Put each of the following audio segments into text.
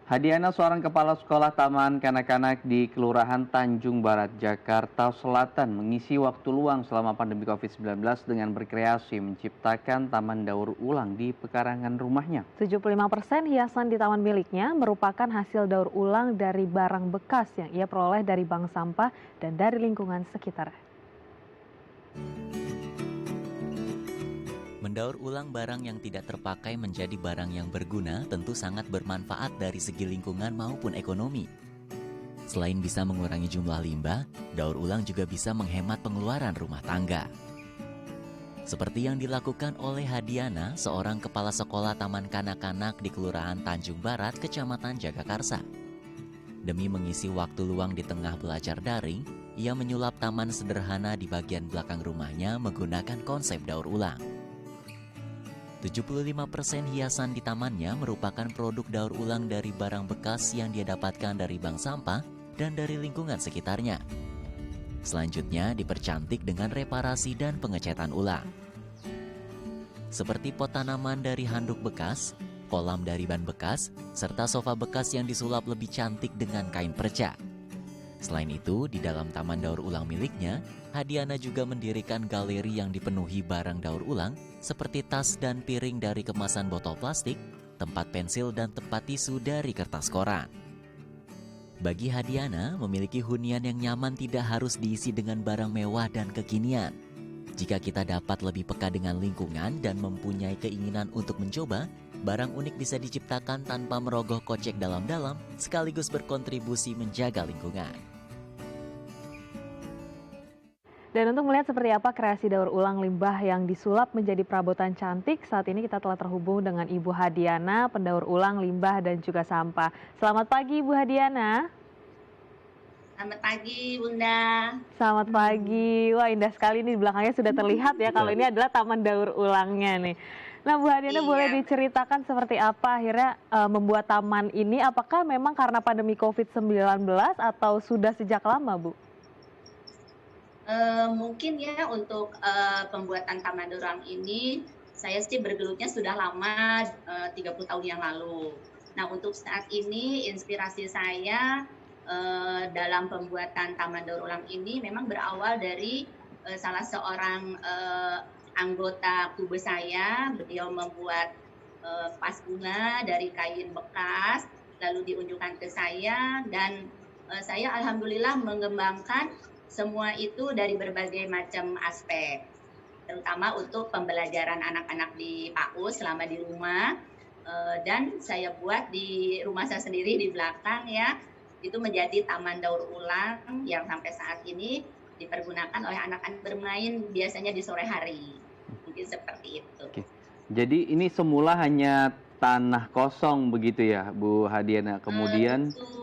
Hadiana seorang kepala sekolah taman kanak-kanak di Kelurahan Tanjung Barat, Jakarta Selatan mengisi waktu luang selama pandemi COVID-19 dengan berkreasi menciptakan taman daur ulang di pekarangan rumahnya. 75% hiasan di taman miliknya merupakan hasil daur ulang dari barang bekas yang ia peroleh dari bank sampah dan dari lingkungan sekitar. Mendaur ulang barang yang tidak terpakai menjadi barang yang berguna tentu sangat bermanfaat dari segi lingkungan maupun ekonomi. Selain bisa mengurangi jumlah limbah, daur ulang juga bisa menghemat pengeluaran rumah tangga. Seperti yang dilakukan oleh Hadiana, seorang kepala sekolah taman kanak-kanak di Kelurahan Tanjung Barat, Kecamatan Jagakarsa. Demi mengisi waktu luang di tengah belajar daring, ia menyulap taman sederhana di bagian belakang rumahnya menggunakan konsep daur ulang. 75% hiasan di tamannya merupakan produk daur ulang dari barang bekas yang dia dapatkan dari bank sampah dan dari lingkungan sekitarnya. Selanjutnya dipercantik dengan reparasi dan pengecatan ulang. Seperti pot tanaman dari handuk bekas, kolam dari ban bekas, serta sofa bekas yang disulap lebih cantik dengan kain perca. Selain itu, di dalam taman daur ulang miliknya, Hadiana juga mendirikan galeri yang dipenuhi barang daur ulang seperti tas dan piring dari kemasan botol plastik, tempat pensil dan tempat tisu dari kertas koran. Bagi Hadiana, memiliki hunian yang nyaman tidak harus diisi dengan barang mewah dan kekinian. Jika kita dapat lebih peka dengan lingkungan dan mempunyai keinginan untuk mencoba, barang unik bisa diciptakan tanpa merogoh kocek dalam-dalam, sekaligus berkontribusi menjaga lingkungan. Dan untuk melihat seperti apa kreasi daur ulang limbah yang disulap menjadi perabotan cantik, saat ini kita telah terhubung dengan Ibu Hadiana, pendaur ulang limbah dan juga sampah. Selamat pagi Ibu Hadiana. Selamat pagi, Bunda. Selamat pagi. Wah, indah sekali nih, di belakangnya sudah terlihat ya kalau ini adalah taman daur ulangnya nih. Nah, Bu Hadiana boleh diceritakan seperti apa akhirnya membuat taman ini? Apakah memang karena pandemi COVID-19 atau sudah sejak lama, Bu? Mungkin ya untuk pembuatan taman daur ulang ini, saya sih bergelutnya sudah lama, 30 tahun yang lalu. Nah, untuk saat ini inspirasi saya dalam pembuatan taman daur ulang ini memang berawal dari salah seorang anggota kubu saya. Beliau membuat vas bunga dari kain bekas, lalu diunjukkan ke saya dan saya alhamdulillah mengembangkan semua itu dari berbagai macam aspek, terutama untuk pembelajaran anak-anak di PAUD selama di rumah, dan saya buat di rumah saya sendiri di belakang ya, itu menjadi taman daur ulang yang sampai saat ini dipergunakan oleh anak-anak bermain biasanya di sore hari, mungkin seperti itu. Oke. Jadi ini semula hanya tanah kosong begitu ya, Bu Hadiana. Kemudian Betul.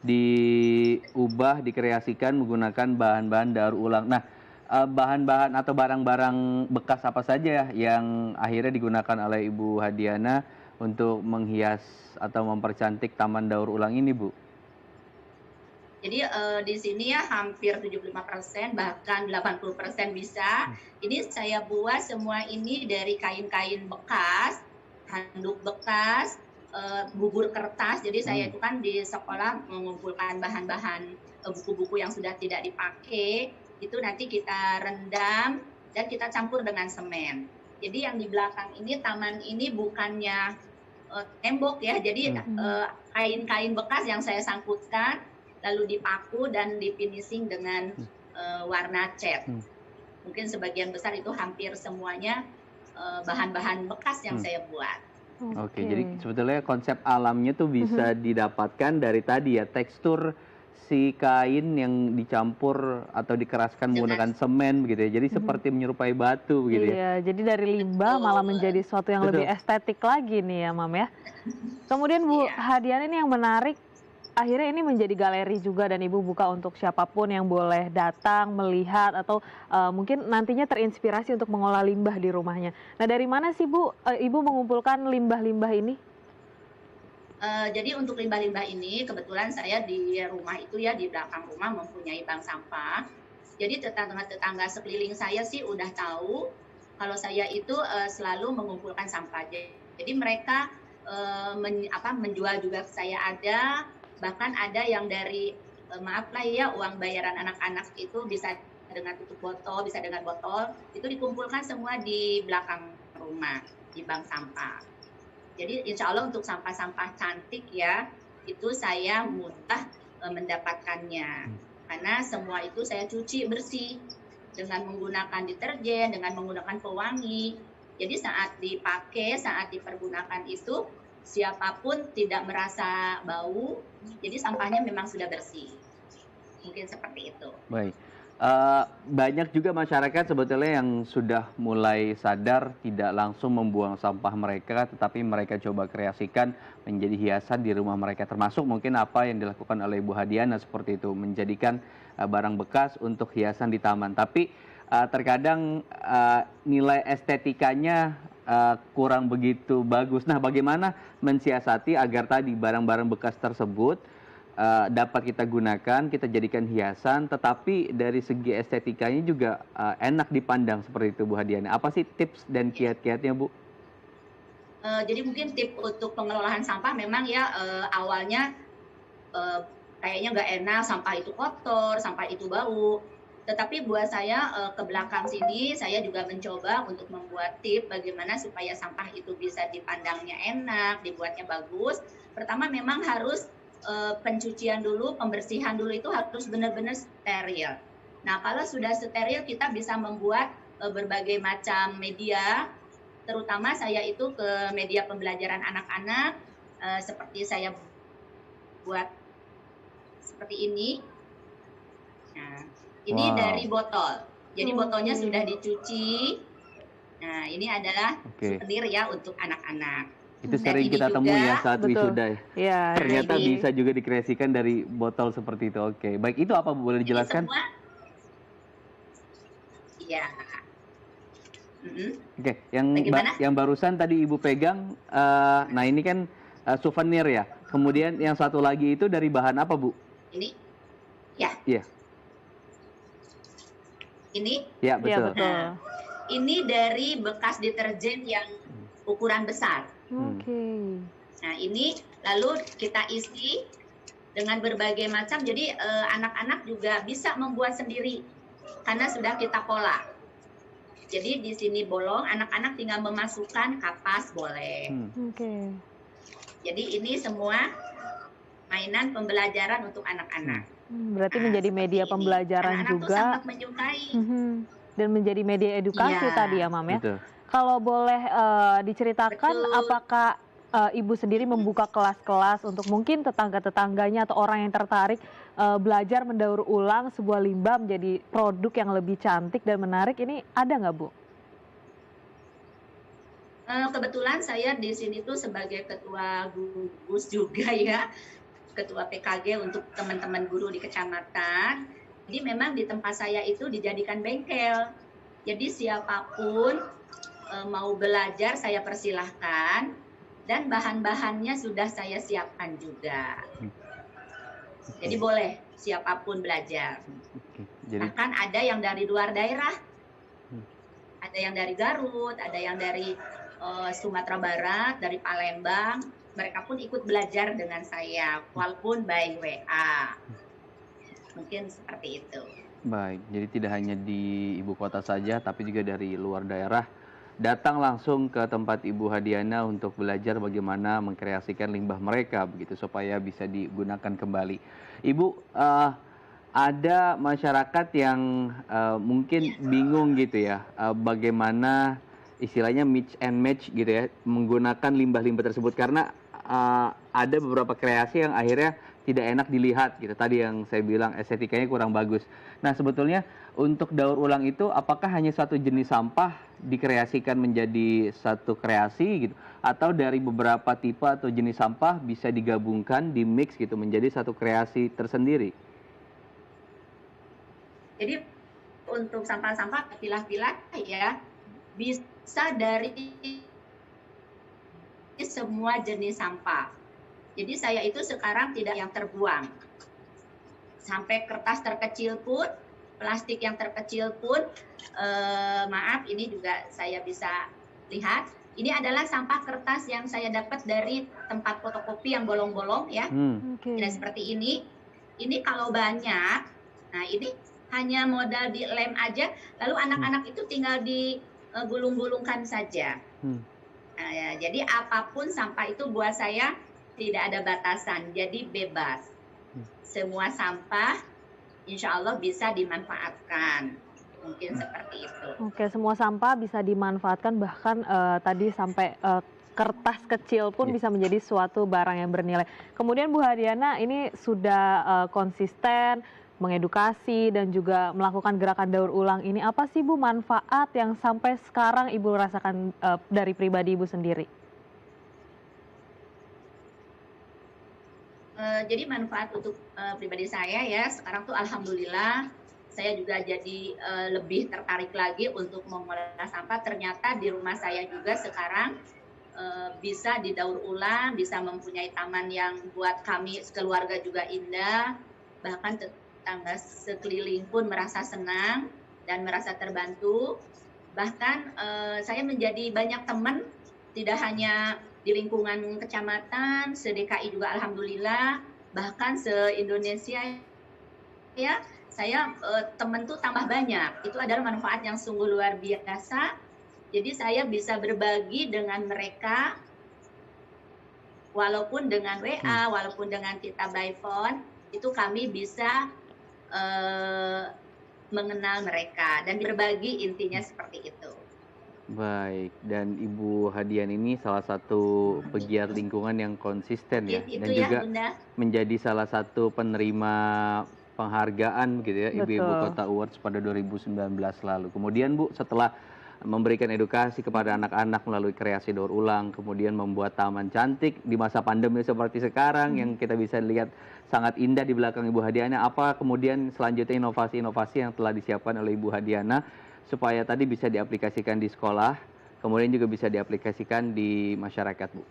diubah, dikreasikan menggunakan bahan-bahan daur ulang. Nah, bahan-bahan atau barang-barang bekas apa saja yang akhirnya digunakan oleh Ibu Hadiana untuk menghias atau mempercantik taman daur ulang ini, Bu? Jadi di sini ya hampir 75%, bahkan 80% bisa. Ini saya buat semua ini dari kain-kain bekas, handuk bekas, bubur kertas. Jadi saya itu kan di sekolah mengumpulkan bahan-bahan buku-buku yang sudah tidak dipakai, itu nanti kita rendam dan kita campur dengan semen. Jadi yang di belakang ini, taman ini bukannya tembok ya, jadi kain-kain bekas yang saya sangkutkan, lalu dipaku dan difinishing dengan warna cat. Mungkin sebagian besar itu hampir semuanya bahan-bahan bekas yang saya buat. Oke, jadi sebetulnya konsep alamnya tuh bisa didapatkan dari tadi ya, tekstur si kain yang dicampur atau dikeraskan menggunakan semen begitu ya. Jadi seperti menyerupai batu begitu ya. Iya, jadi dari limbah malah menjadi sesuatu yang lebih estetik lagi nih ya, Mam ya. Kemudian Bu Hadiana, ini yang menarik, akhirnya ini menjadi galeri juga dan Ibu buka untuk siapapun yang boleh datang, melihat, atau mungkin nantinya terinspirasi untuk mengolah limbah di rumahnya. Nah, dari mana sih Bu, Ibu mengumpulkan limbah-limbah ini? Jadi untuk limbah-limbah ini kebetulan saya di rumah itu ya, di belakang rumah mempunyai bank sampah. Jadi tetangga-tetangga sekeliling saya sih udah tahu kalau saya itu selalu mengumpulkan sampah. Jadi mereka menjual juga saya ada, bahkan ada yang dari maaf lah ya, uang bayaran anak-anak itu bisa dengan tutup botol, bisa dengan botol, itu dikumpulkan semua di belakang rumah, di bank sampah. Jadi insya Allah untuk sampah-sampah cantik ya, itu saya mudah mendapatkannya. Karena semua itu saya cuci bersih dengan menggunakan deterjen, dengan menggunakan pewangi. Jadi saat dipakai, saat dipergunakan itu, siapapun tidak merasa bau, jadi sampahnya memang sudah bersih. Mungkin seperti itu. Baik. Banyak juga masyarakat sebetulnya yang sudah mulai sadar tidak langsung membuang sampah mereka, tetapi mereka coba kreasikan menjadi hiasan di rumah mereka. Termasuk mungkin apa yang dilakukan oleh Ibu Hadiana seperti itu, menjadikan barang bekas untuk hiasan di taman. Tapi terkadang nilai estetikanya kurang begitu bagus. Nah, bagaimana mensiasati agar tadi barang-barang bekas tersebut dapat kita gunakan, kita jadikan hiasan, tetapi dari segi estetikanya juga enak dipandang seperti itu, Bu Hadiana. Apa sih tips dan kiat-kiatnya, Bu? Jadi mungkin tips untuk pengelolaan sampah memang ya awalnya kayaknya nggak enak, sampah itu kotor, sampah itu bau. Tetapi buat saya ke belakang sini, saya juga mencoba untuk membuat tips bagaimana supaya sampah itu bisa dipandangnya enak, dibuatnya bagus. Pertama memang harus pencucian dulu, pembersihan dulu itu harus benar-benar steril. Nah, kalau sudah steril kita bisa membuat berbagai macam media, terutama saya itu ke media pembelajaran anak-anak, seperti saya buat seperti ini. Nah, ini dari botol. Jadi botolnya sudah dicuci. Nah, ini adalah souvenir ya untuk anak-anak. Itu sering kita temui ya saat wisuda. Ya, ternyata bisa juga dikreasikan dari botol seperti itu. Oke, baik, itu apa, Bu? Boleh dijelaskan? Iya. Oke, yang barusan tadi Ibu pegang, nah ini kan souvenir ya. Kemudian yang satu lagi itu dari bahan apa, Bu? Ini? Ya. Iya. Ini? Ya, betul. Ya, betul. Nah, ini dari bekas deterjen yang ukuran besar. Oke. Nah, ini lalu kita isi dengan berbagai macam. Jadi anak-anak juga bisa membuat sendiri karena sudah kita pola. Jadi di sini bolong, anak-anak tinggal memasukkan kapas boleh. Oke. Jadi ini semua mainan pembelajaran untuk anak-anak. Berarti menjadi media pembelajaran anak-anak juga. Tuh sangat menyukai. Dan menjadi media edukasi tadi ya, Mam ya. Betul. Kalau boleh diceritakan, apakah Ibu sendiri membuka kelas-kelas untuk mungkin tetangga-tetangganya atau orang yang tertarik belajar mendaur ulang sebuah limbah menjadi produk yang lebih cantik dan menarik, ini ada nggak, Bu? Kebetulan saya di sini tuh sebagai ketua gugus juga ya, ketua PKG untuk teman-teman guru di kecamatan. Jadi memang di tempat saya itu dijadikan bengkel. Jadi siapapun mau belajar saya persilahkan, dan bahan-bahannya sudah saya siapkan juga. Jadi boleh siapapun belajar. Bahkan ada yang dari luar daerah, ada yang dari Garut, ada yang dari Sumatera Barat, dari Palembang. Mereka pun ikut belajar dengan saya, walaupun by WA. Mungkin seperti itu. Baik, jadi tidak hanya di ibu kota saja, tapi juga dari luar daerah datang langsung ke tempat Ibu Hadiana untuk belajar bagaimana mengkreasikan limbah mereka begitu supaya bisa digunakan kembali. Ibu, ada masyarakat yang mungkin bingung gitu ya, bagaimana istilahnya mix and match gitu ya, menggunakan limbah-limbah tersebut karena ada beberapa kreasi yang akhirnya tidak enak dilihat gitu. Tadi yang saya bilang estetikanya kurang bagus. Nah, sebetulnya untuk daur ulang itu apakah hanya satu jenis sampah dikreasikan menjadi satu kreasi gitu, atau dari beberapa tipe atau jenis sampah bisa digabungkan, di mix gitu menjadi satu kreasi tersendiri? Jadi untuk sampah-sampah pilah-pilah ya bisa dari semua jenis sampah. Jadi saya itu sekarang tidak yang terbuang. Sampai kertas terkecil pun, plastik yang terkecil pun, maaf ini juga saya bisa lihat, Ini adalah sampah kertas yang saya dapat dari tempat fotokopi yang bolong-bolong ya. Oke. Tidak seperti ini. Ini kalau banyak, nah ini hanya modal di lem aja, lalu anak-anak itu tinggal digulung-gulungkan saja. Nah, ya, jadi apapun sampah itu buat saya tidak ada batasan, jadi bebas. Semua sampah insya Allah bisa dimanfaatkan. Mungkin seperti itu. Oke, semua sampah bisa dimanfaatkan, bahkan tadi sampai kertas kecil pun bisa menjadi suatu barang yang bernilai. Kemudian Bu Hadiana ini sudah konsisten mengedukasi dan juga melakukan gerakan daur ulang ini. Apa sih Bu manfaat yang sampai sekarang Ibu rasakan dari pribadi Ibu sendiri? Jadi manfaat untuk pribadi saya ya, sekarang tuh alhamdulillah saya juga jadi lebih tertarik lagi untuk mengolah sampah. Ternyata di rumah saya juga sekarang bisa didaur ulang, bisa mempunyai taman yang buat kami sekeluarga juga indah. Bahkan tetangga sekeliling pun merasa senang dan merasa terbantu. Bahkan saya menjadi banyak teman, tidak hanya di lingkungan kecamatan, se-DKI juga alhamdulillah, bahkan se-Indonesia ya. Saya teman tuh tambah banyak. Itu adalah manfaat yang sungguh luar biasa. Jadi saya bisa berbagi dengan mereka, walaupun dengan WA, walaupun dengan kita by phone, itu kami bisa mengenal mereka dan berbagi, intinya seperti itu. Baik, dan Ibu Hadian ini salah satu pegiat lingkungan yang konsisten ya, dan juga Bunda. menjadi salah satu penerima penghargaan gitu ya, Ibu-Ibu Betul. Kota Awards pada 2019 lalu. Kemudian Bu, setelah memberikan edukasi kepada anak-anak melalui kreasi daur ulang, kemudian membuat taman cantik di masa pandemi seperti sekarang yang kita bisa lihat sangat indah di belakang Ibu Hadiana, apa kemudian selanjutnya inovasi-inovasi yang telah disiapkan oleh Ibu Hadiana supaya tadi bisa diaplikasikan di sekolah, kemudian juga bisa diaplikasikan di masyarakat, Bu?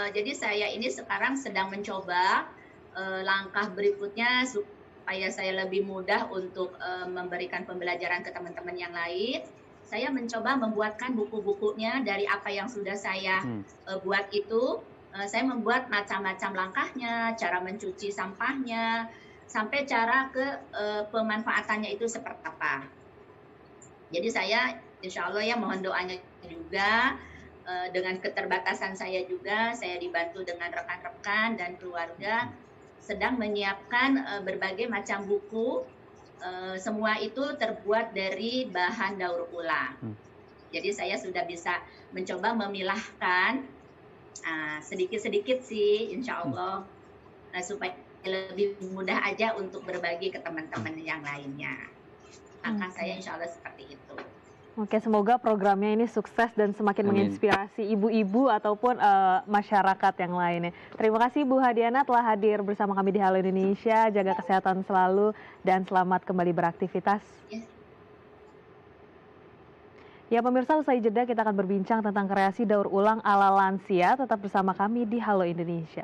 Jadi saya ini sekarang sedang mencoba langkah berikutnya supaya saya lebih mudah untuk memberikan pembelajaran ke teman-teman yang lain. Saya mencoba membuatkan buku-bukunya dari apa yang sudah saya buat itu. Saya membuat macam-macam langkahnya, cara mencuci sampahnya, sampai cara ke pemanfaatannya itu seperti apa. Jadi saya insya Allah ya mohon doanya juga. Dengan keterbatasan saya juga, saya dibantu dengan rekan-rekan dan keluarga sedang menyiapkan berbagai macam buku. Semua itu terbuat dari bahan daur ulang. Jadi saya sudah bisa mencoba memilahkan sedikit-sedikit sih, insya Allah, supaya lebih mudah aja untuk berbagi ke teman-teman yang lainnya. Maka saya insya Allah seperti itu. Oke, semoga programnya ini sukses dan semakin Amin. menginspirasi ibu-ibu ataupun masyarakat yang lainnya. Terima kasih Bu Hadiana telah hadir bersama kami di Halo Indonesia. Jaga kesehatan selalu dan selamat kembali beraktivitas. Ya pemirsa, usai jeda kita akan berbincang tentang kreasi daur ulang ala lansia. Tetap bersama kami di Halo Indonesia.